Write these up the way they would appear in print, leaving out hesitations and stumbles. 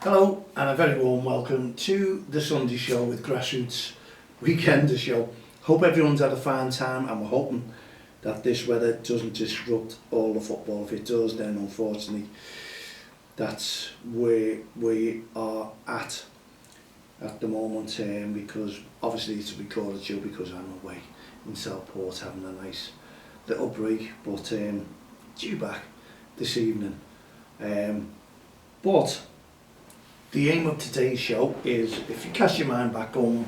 Hello and a very warm welcome to the Sunday show with Grassroots Weekender show. Hope everyone's had a fine time and we're hoping that this weather doesn't disrupt all the football. If it does, then unfortunately that's where we are at the moment, because obviously it's a recorded show because I'm away in Southport having a nice little break, but due back this evening. But the aim of today's show is, if you cast your mind back on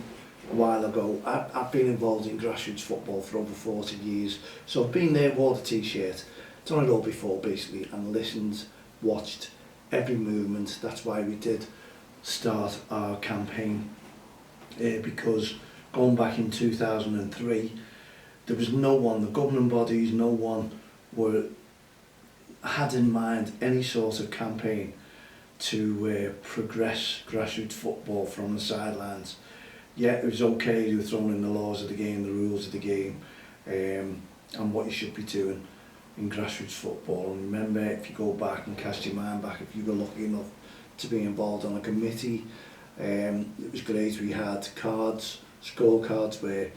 a while ago, I've been involved in grassroots football for over 40 years. So I've been there, wore the t-shirt, done it all before basically, and listened, watched every movement. That's why we did start our campaign, because going back in 2003, there was no one, the governing bodies, no one had in mind any sort of campaign to progress grassroots football from the sidelines. Yeah, it was okay, you were throwing in the laws of the game, the rules of the game, and what you should be doing in grassroots football. And remember, if you go back and cast your mind back, if you were lucky enough to be involved on a committee, it was great. We had cards, scorecards, where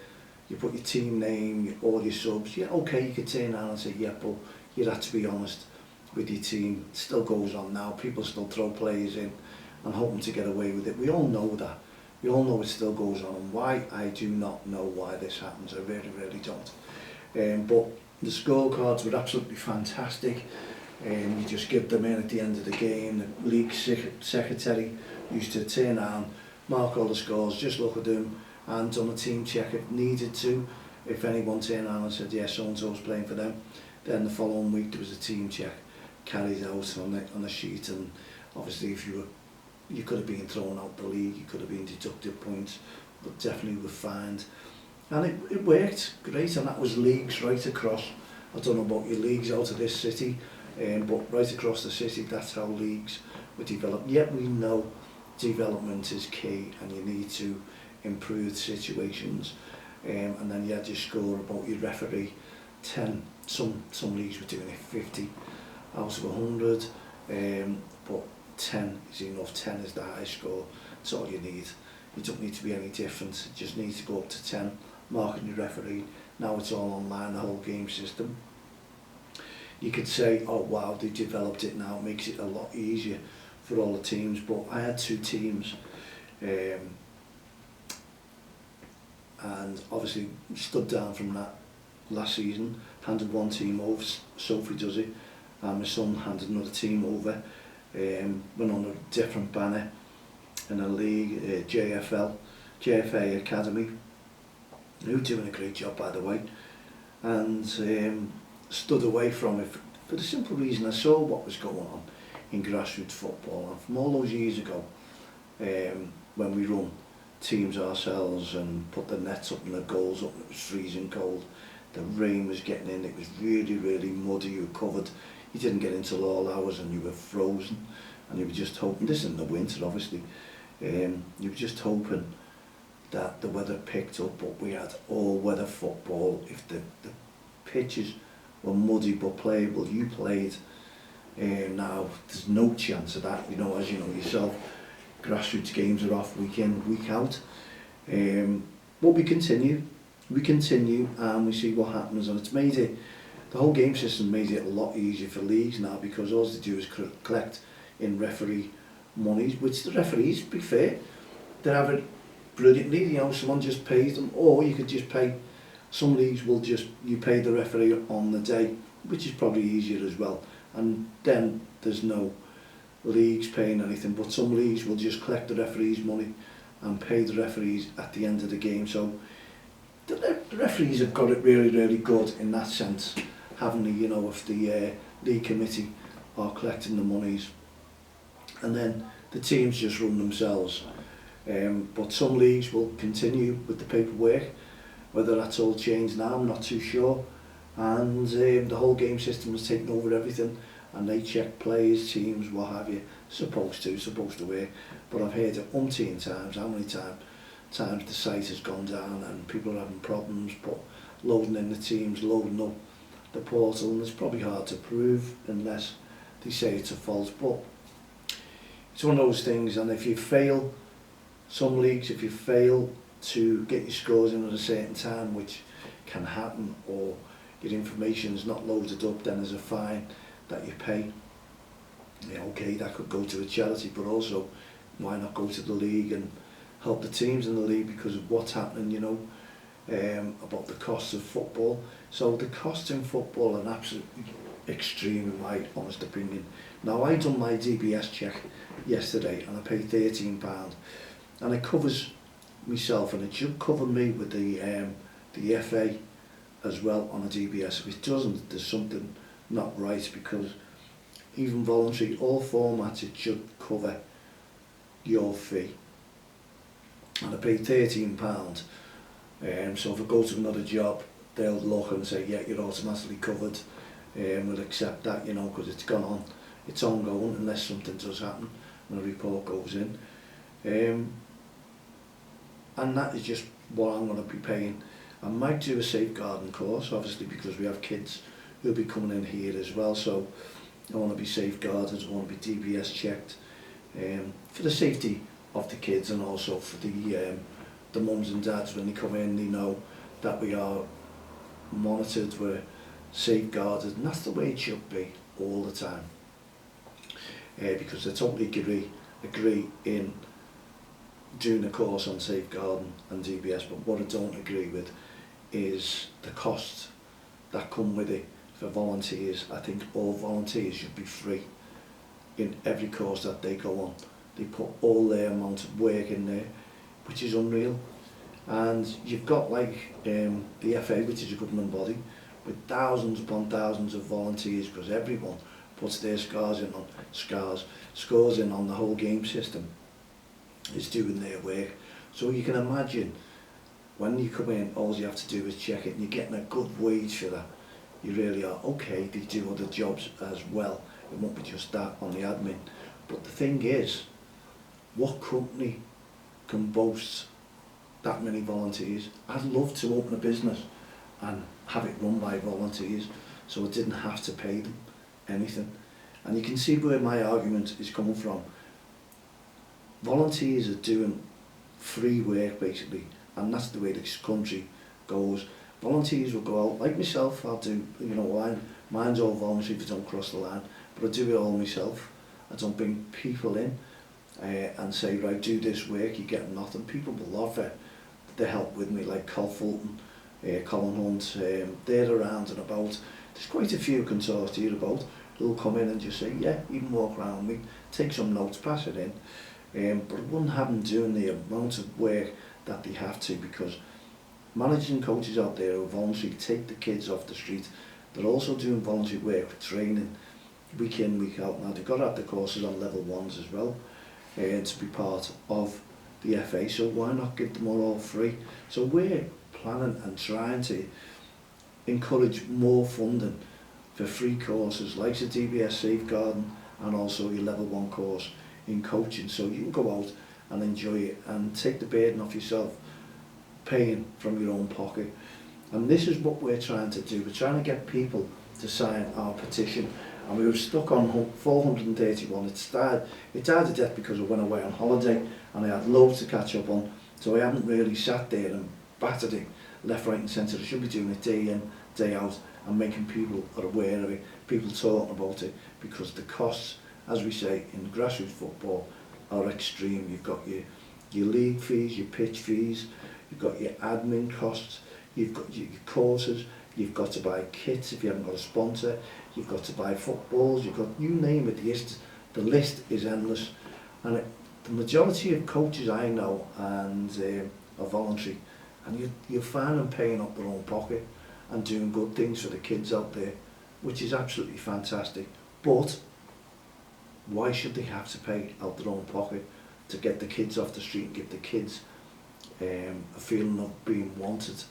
you put your team name, all your subs. Yeah, okay, you could turn around and say, yeah, but you'd have to be honest with your team. It still goes on now. People still throw players in and hoping to get away with it. We all know that. We all know it still goes on. And why? I do not know why this happens. I really don't. But the scorecards were absolutely fantastic. You just give them in at the end of the game. The league secretary used to turn around, mark all the scores, just look at them and done a team check if needed to. If anyone turned around and said, yes, so-and-so was playing for them, then the following week there was a team check carried out on the sheet. And obviously if you could have been thrown out the league, you could have been deducted points, but definitely were fined. And it worked great, and that was leagues right across. I don't know about your leagues out of this city, but right across the city, that's how leagues were developed. Yet we know development is key and you need to improve situations. And then you had your score about your referee, 10, some leagues were doing it 50 out of 100, but 10 is enough. 10 is the high score, that's all you need. You don't need to be any different, you just need to go up to 10, marking your referee. Now it's all online, the whole game system. You could say, oh wow, they developed it now, it makes it a lot easier for all the teams, but I had two teams, and obviously stood down from that last season, handed one team over, Sophie does it, and my son handed another team over, went on a different banner in a league, JFA Academy, who were doing a great job by the way, and stood away from it for the simple reason I saw what was going on in grassroots football. And from all those years ago, when we run teams ourselves and put the nets up and the goals up, and it was freezing cold, the rain was getting in, it was really muddy, you were covered, you didn't get into all hours and you were frozen, and you were just hoping, this isn't the winter obviously, you were just hoping that the weather picked up. But we had all weather football. If the pitches were muddy but playable, you played. Now there's no chance of that, you know, as you know yourself, grassroots games are off week in, week out. But we continue and we see what happens, and it's made it, the whole game system made it a lot easier for leagues now, because all they do is collect in referee monies, which the referees, to be fair, they have it brilliantly, you know, someone just pays them, or you could just pay, some leagues will just, you pay the referee on the day, which is probably easier as well, and then there's no leagues paying anything, but some leagues will just collect the referees' money and pay the referees at the end of the game. So the referees have got it really good in that sense, having the, you know, if the league committee are collecting the monies and then the teams just run themselves. But some leagues will continue with the paperwork. Whether that's all changed now, I'm not too sure. And the whole game system has taken over everything, and they check players, teams, what have you, supposed to work. But I've heard it umpteen times, how many times the site has gone down and people are having problems, but loading in the teams, loading up the portal, and it's probably hard to prove unless they say it's a fault. But it's one of those things, and if you fail, some leagues, if you fail to get your scores in at a certain time, which can happen, or your information is not loaded up, then there's a fine that you pay. Yeah, okay, that could go to a charity, but also why not go to the league and help the teams in the league because of what's happening, you know, about the costs of football. So the costs in football are absolutely extreme in my honest opinion. Now, I done my DBS check yesterday and I paid £13, and it covers myself, and it should cover me with the FA as well on a DBS. If it doesn't, there's something not right, because even voluntary, all formats, it should cover your fee. And I paid £13, so if I go to another job, they'll look and say, yeah, you're automatically covered, we'll accept that, you know, because it's gone on, it's ongoing unless something does happen and a report goes in. And that is just what I'm going to be paying. I might do a safeguarding course, obviously, because we have kids who'll be coming in here as well, so I want to be safeguarded, I want to be DBS checked, for the safety of the kids, and also for the mums and dads. When they come in, they know that we are monitored, we're safeguarded, and that's the way it should be all the time. Because I totally agree in doing a course on safeguarding and DBS, but what I don't agree with is the costs that come with it for volunteers. I think all volunteers should be free in every course that they go on. They put all their amount of work in there, which is unreal. And you've got like the FA, which is a government body, with thousands upon thousands of volunteers, because everyone puts their scores in on the whole game system, is doing their work. So you can imagine when you come in, all you have to do is check it, and you're getting a good wage for that. You really are. Okay, they do other jobs as well, it won't be just that on the admin. But the thing is, what company can boast that many volunteers? I'd love to open a business and have it run by volunteers, so I didn't have to pay them anything. And you can see where my argument is coming from. Volunteers are doing free work basically, and that's the way this country goes. Volunteers will go out, like myself, I'll do, you know, mine's all voluntary if I don't cross the line, but I do it all myself. I don't bring people in and say, right, do this work, you get nothing. People will offer the help with me, like Col Fulton, Colin Hunt, they're around and about. There's quite a few you can talk to you about who'll come in and just say, yeah, you can walk around me, take some notes, pass it in. But I wouldn't have them doing the amount of work that they have to, because managers and coaches out there who voluntary take the kids off the street, they're also doing voluntary work with training week in, week out. Now they've got to have the courses on level 1s as well to be part of the FA, so why not give them all free? So we're planning and trying to encourage more funding for free courses like the DBS safeguarding, and also your level 1 course in coaching, so you can go out and enjoy it and take the burden off yourself, paying from your own pocket. And this is what we're trying to do. We're trying to get people to sign our petition, and we were stuck on 431. It died a death because I went away on holiday and I had loads to catch up on, so I haven't really sat there and battered it left, right and centre. I should be doing it day in, day out, and making people aware of it, people talking about it, because the costs, as we say, in grassroots football are extreme. You've got your league fees, your pitch fees, you've got your admin costs, you've got your courses, you've got to buy kits if you haven't got a sponsor, you've got to buy footballs, you've got, you name it, the list is endless. And the majority of coaches I know and are voluntary, and you'll find them paying up their own pocket and doing good things for the kids out there, which is absolutely fantastic. But why should they have to pay out their own pocket to get the kids off the street and give the kids a feeling of being wanted?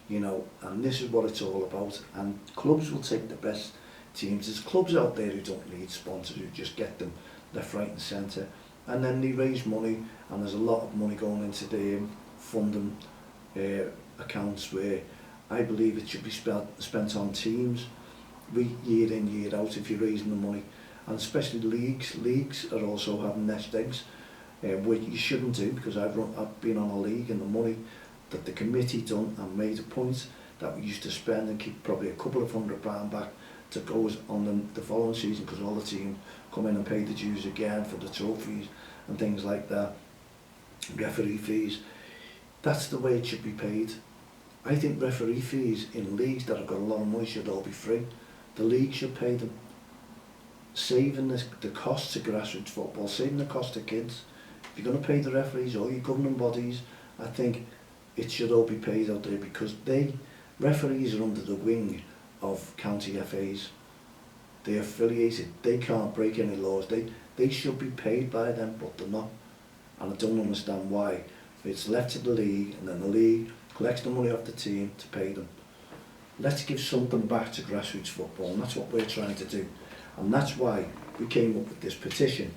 You know, and this is what it's all about. And clubs will take the best teams. There's clubs out there who don't need sponsors, who just get them left, right and centre, and then they raise money, and there's a lot of money going into the funding accounts, where I believe it should be spent on teams, year in, year out, if you're raising the money. and especially leagues are also having nest eggs, which you shouldn't do, because I've been on a league, and the money that the committee done and made a point that we used to spend and keep probably a couple of £100 back to go on the following season, because all the teams come in and pay the dues again for the trophies and things like that, referee fees. That's the way it should be paid. I think referee fees in leagues that have got a lot of money should all be free. The league should pay them, saving the cost to grassroots football, saving the cost to kids. If you're going to pay the referees or your governing bodies, I think it should all be paid out there, because referees are under the wing of county FAs. They're affiliated, they can't break any laws, they should be paid by them, but they're not. And I don't understand why. It's left to the league, and then the league collects the money off the team to pay them. Let's give something back to grassroots football, and that's what we're trying to do. And that's why we came up with this petition.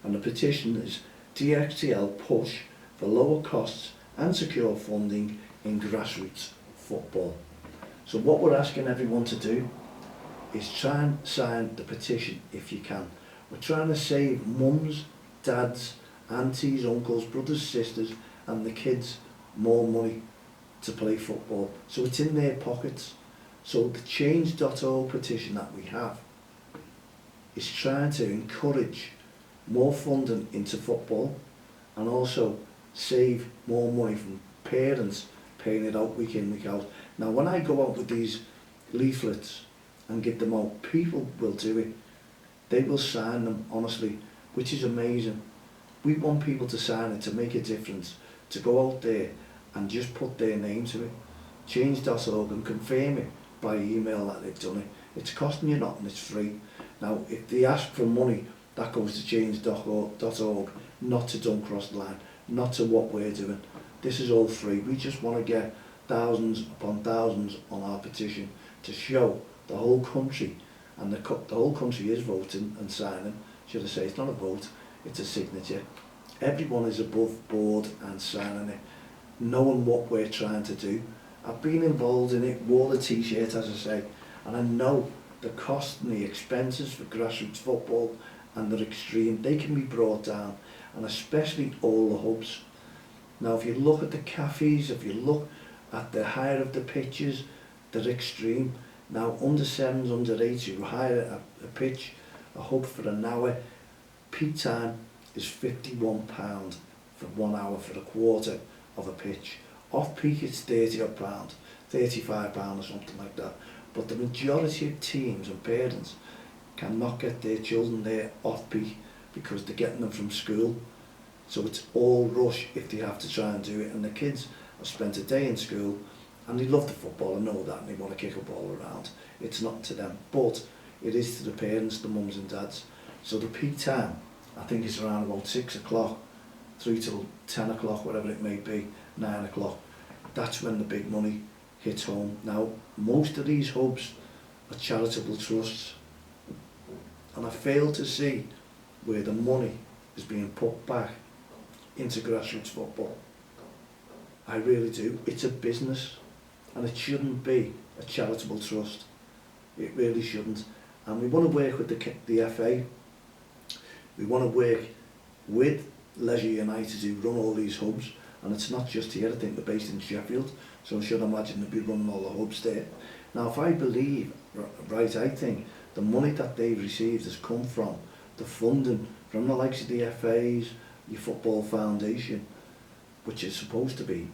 And the petition is DXTL push for lower costs and secure funding in grassroots football. So what we're asking everyone to do is try and sign the petition if you can. We're trying to save mums, dads, aunties, uncles, brothers, sisters and the kids more money to play football. So it's in their pockets. So the change.org petition that we have is trying to encourage more funding into football, and also save more money from parents paying it out week in, week out. Now when I go out with these leaflets and give them out, people will do it. They will sign them, honestly, which is amazing. We want people to sign it to make a difference, to go out there and just put their name to it. Change.org and confirm it by email that they've done it. It's costing you nothing, it's free. Now if they ask for money, that goes to change.org, not to Don't Cross the Line, not to what we're doing. This is all free. We just want to get thousands upon thousands on our petition to show the whole country, and the whole country is voting and signing. Should I say, it's not a vote, it's a signature. Everyone is above board and signing it, knowing what we're trying to do. I've been involved in it, wore the t-shirt as I say, and I know the cost and the expenses for grassroots football, and they're extreme. They can be brought down, and especially all the hubs. Now if you look at the cafes, if you look at the hire of the pitches, they're extreme. Now under 7s, under 8s, you hire a pitch, a hub for an hour. Peak time is £51 for 1 hour for a quarter of a pitch. Off peak it's £30 odd, £35 or something like that. But the majority of teams and parents cannot get their children there off peak because they're getting them from school. So it's all rush if they have to try and do it, and the kids have spent a day in school and they love the football and know that, and they want to kick a ball around. It's not to them, but it is to the parents, the mums and dads. So the peak time, I think it's around about 6 o'clock through till 10 o'clock, whatever it may be, 9 o'clock. That's when the big money hits home. Now most of these hubs are charitable trusts, and I fail to see where the money is being put back into grassroots football. I really do. It's a business, and it shouldn't be a charitable trust. It really shouldn't. And we want to work with the FA. We want to work with Leisure United to run all these hubs, and it's not just here. I think they're based in Sheffield, so I should imagine they'll be running all the hubs there. Now if I believe right, I think the money that they've received has come from the funding from the likes of the FAs, your Football Foundation, which is supposed to be,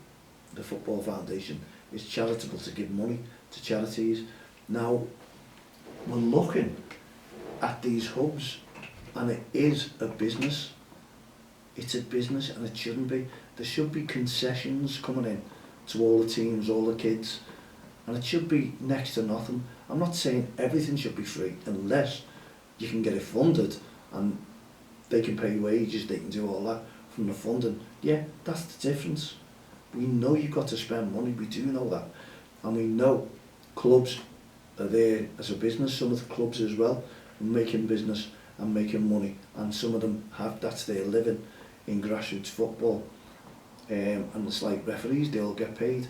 the Football Foundation is charitable to give money to charities. Now we're looking at these hubs, and it is a business. It's a business, and it shouldn't be. There should be concessions coming in to all the teams, all the kids, and it should be next to nothing. I'm not saying everything should be free, unless you can get it funded and they can pay wages, they can do all that from the funding. Yeah, that's the difference. We know you've got to spend money, we do know that. And we know clubs are there as a business, some of the clubs as well, making business and making money, and some of them have, that's their living in grassroots football. And it's like referees, they all get paid,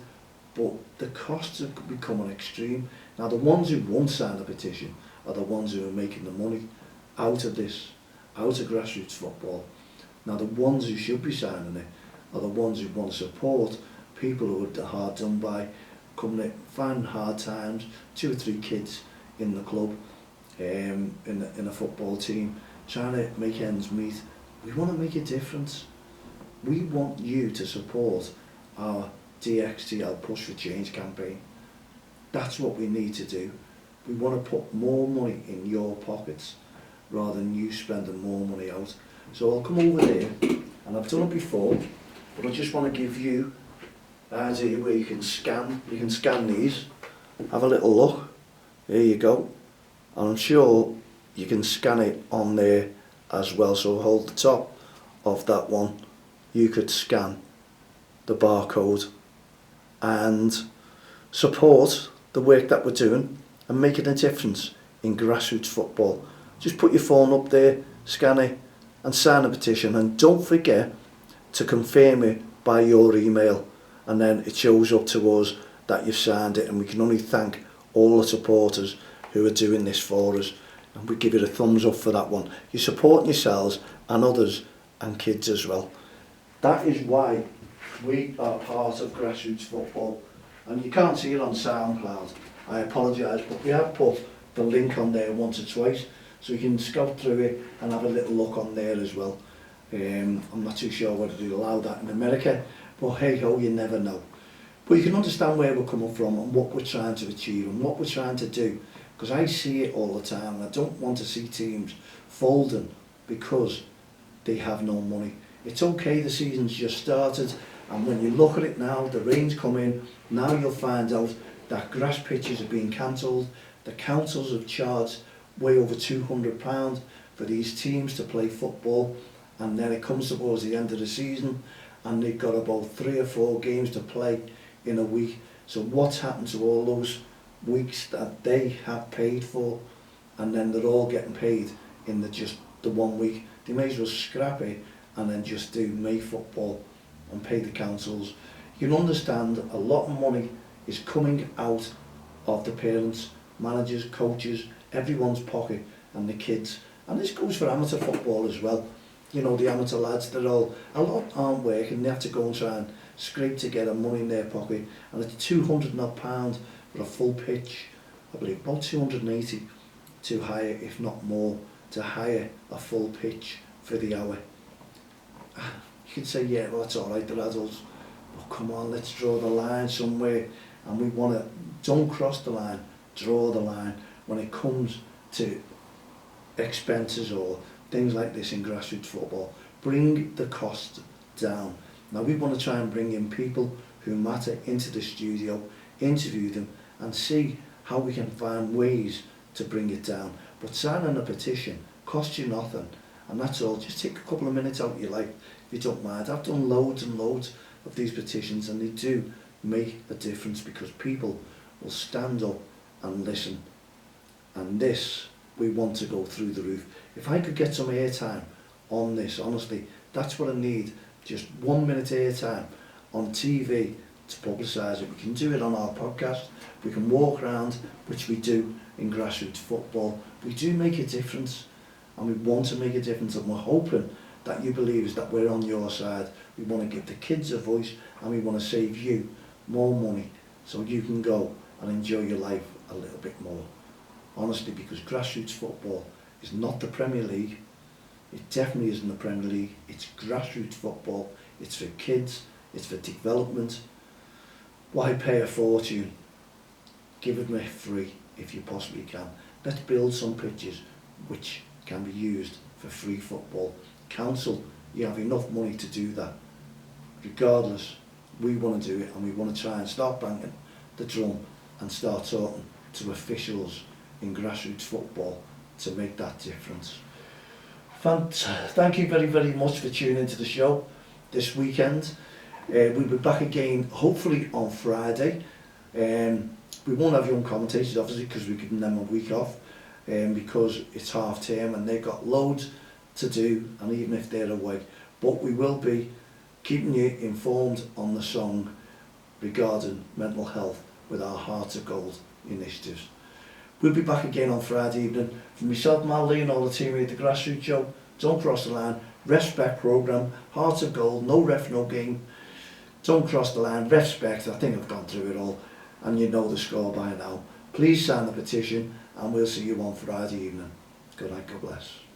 but the costs are becoming extreme. Now the ones who won't sign the petition are the ones who are making the money, out of this, out of grassroots football. Now the ones who should be signing it are the ones who want to support people who are hard done by, coming in, finding hard times, 2 or 3 kids in the club, in a football team, trying to make ends meet. We want to make a difference. We want you to support our DXTL Push for Change campaign. That's what we need to do. We want to put more money in your pockets rather than you spending more money out. So I'll come over there, and I've done it before, but I just want to give you an idea where you can scan these. Have a little look. There you go. And I'm sure you can scan it on there as well. So hold the top of that one. You could scan the barcode and support the work that we're doing and making a difference in grassroots football. Just put your phone up there, scan it and sign a petition, and don't forget to confirm it by your email, and then it shows up to us that you've signed it, and we can only thank all the supporters who are doing this for us, and we give it a thumbs up for that one. You're supporting yourselves and others and kids as well. That is why we are part of grassroots football, and you can't see it on SoundCloud. I apologise, but we have put the link on there once or twice, so you can scout through it and have a little look on there as well. I'm not too sure whether they allow that in America, but hey ho, you never know. But you can understand where we're coming from and what we're trying to achieve and what we're trying to do, because I see it all the time, and I don't want to see teams folding because they have no money. It's okay, the season's just started, and when you look at it now, the rain's come in, now you'll find out that grass pitches are being cancelled. The councils have charged way over £200 for these teams to play football, and then it comes towards the end of the season and they've got about 3 or 4 games to play in a week. So what's happened to all those weeks that they have paid for, and then they're all getting paid in just the 1 week? They may as well scrap it and then just do May football and pay the councils. You can understand a lot of money is coming out of the parents, managers, coaches, everyone's pocket, and the kids. And this goes for amateur football as well. You know, the amateur lads, a lot aren't working, they have to go and try and scrape together money in their pocket, and it's £200 for a full pitch. I believe about 280 to hire, if not more, to hire a full pitch for the hour. You could say, yeah, well, that's all right, they're adults, but come on, let's draw the line somewhere. And we want to, don't cross the line, draw the line when it comes to expenses or things like this in grassroots football. Bring the cost down. Now we want to try and bring in people who matter into the studio, interview them and see how we can find ways to bring it down. But signing a petition costs you nothing, and that's all. Just take a couple of minutes out of your life if you don't mind. I've done loads and loads of these petitions, and they do make a difference because people will stand up and listen. And this, we want to go through the roof. If I could get some airtime on this, honestly, that's what I need. Just 1 minute airtime on TV to publicise it. We can do it on our podcast. We can walk around, which we do in grassroots football. We do make a difference, and we want to make a difference, and we're hoping that you believe that we're on your side. We want to give the kids a voice, and we want to save you more money so you can go and enjoy your life a little bit more. Honestly, because grassroots football is not the Premier League. It definitely isn't the Premier League. It's grassroots football. It's for kids. It's for development. Why pay a fortune? Give it me free if you possibly can. Let's build some pitches which can be used for free football. Council, you have enough money to do that. Regardless, we want to do it, and we want to try and start banging the drum and start talking to officials in grassroots football to make that difference. Thank you very, very much for tuning into the show this weekend. We'll be back again hopefully on Friday. We won't have young commentators obviously because we're giving them a week off because it's half term and they've got loads to do, and even if they're away. But we will be keeping you informed on the song regarding mental health with our Hearts of Gold initiatives. We'll be back again on Friday evening. From myself, Mal Lee, and all the team here at the Grassroots Show. Don't cross the line. Respect programme. Hearts of gold. No ref, no game. Don't cross the line. Respect. I think I've gone through it all. And you know the score by now. Please sign the petition, and we'll see you on Friday evening. Good night. God bless.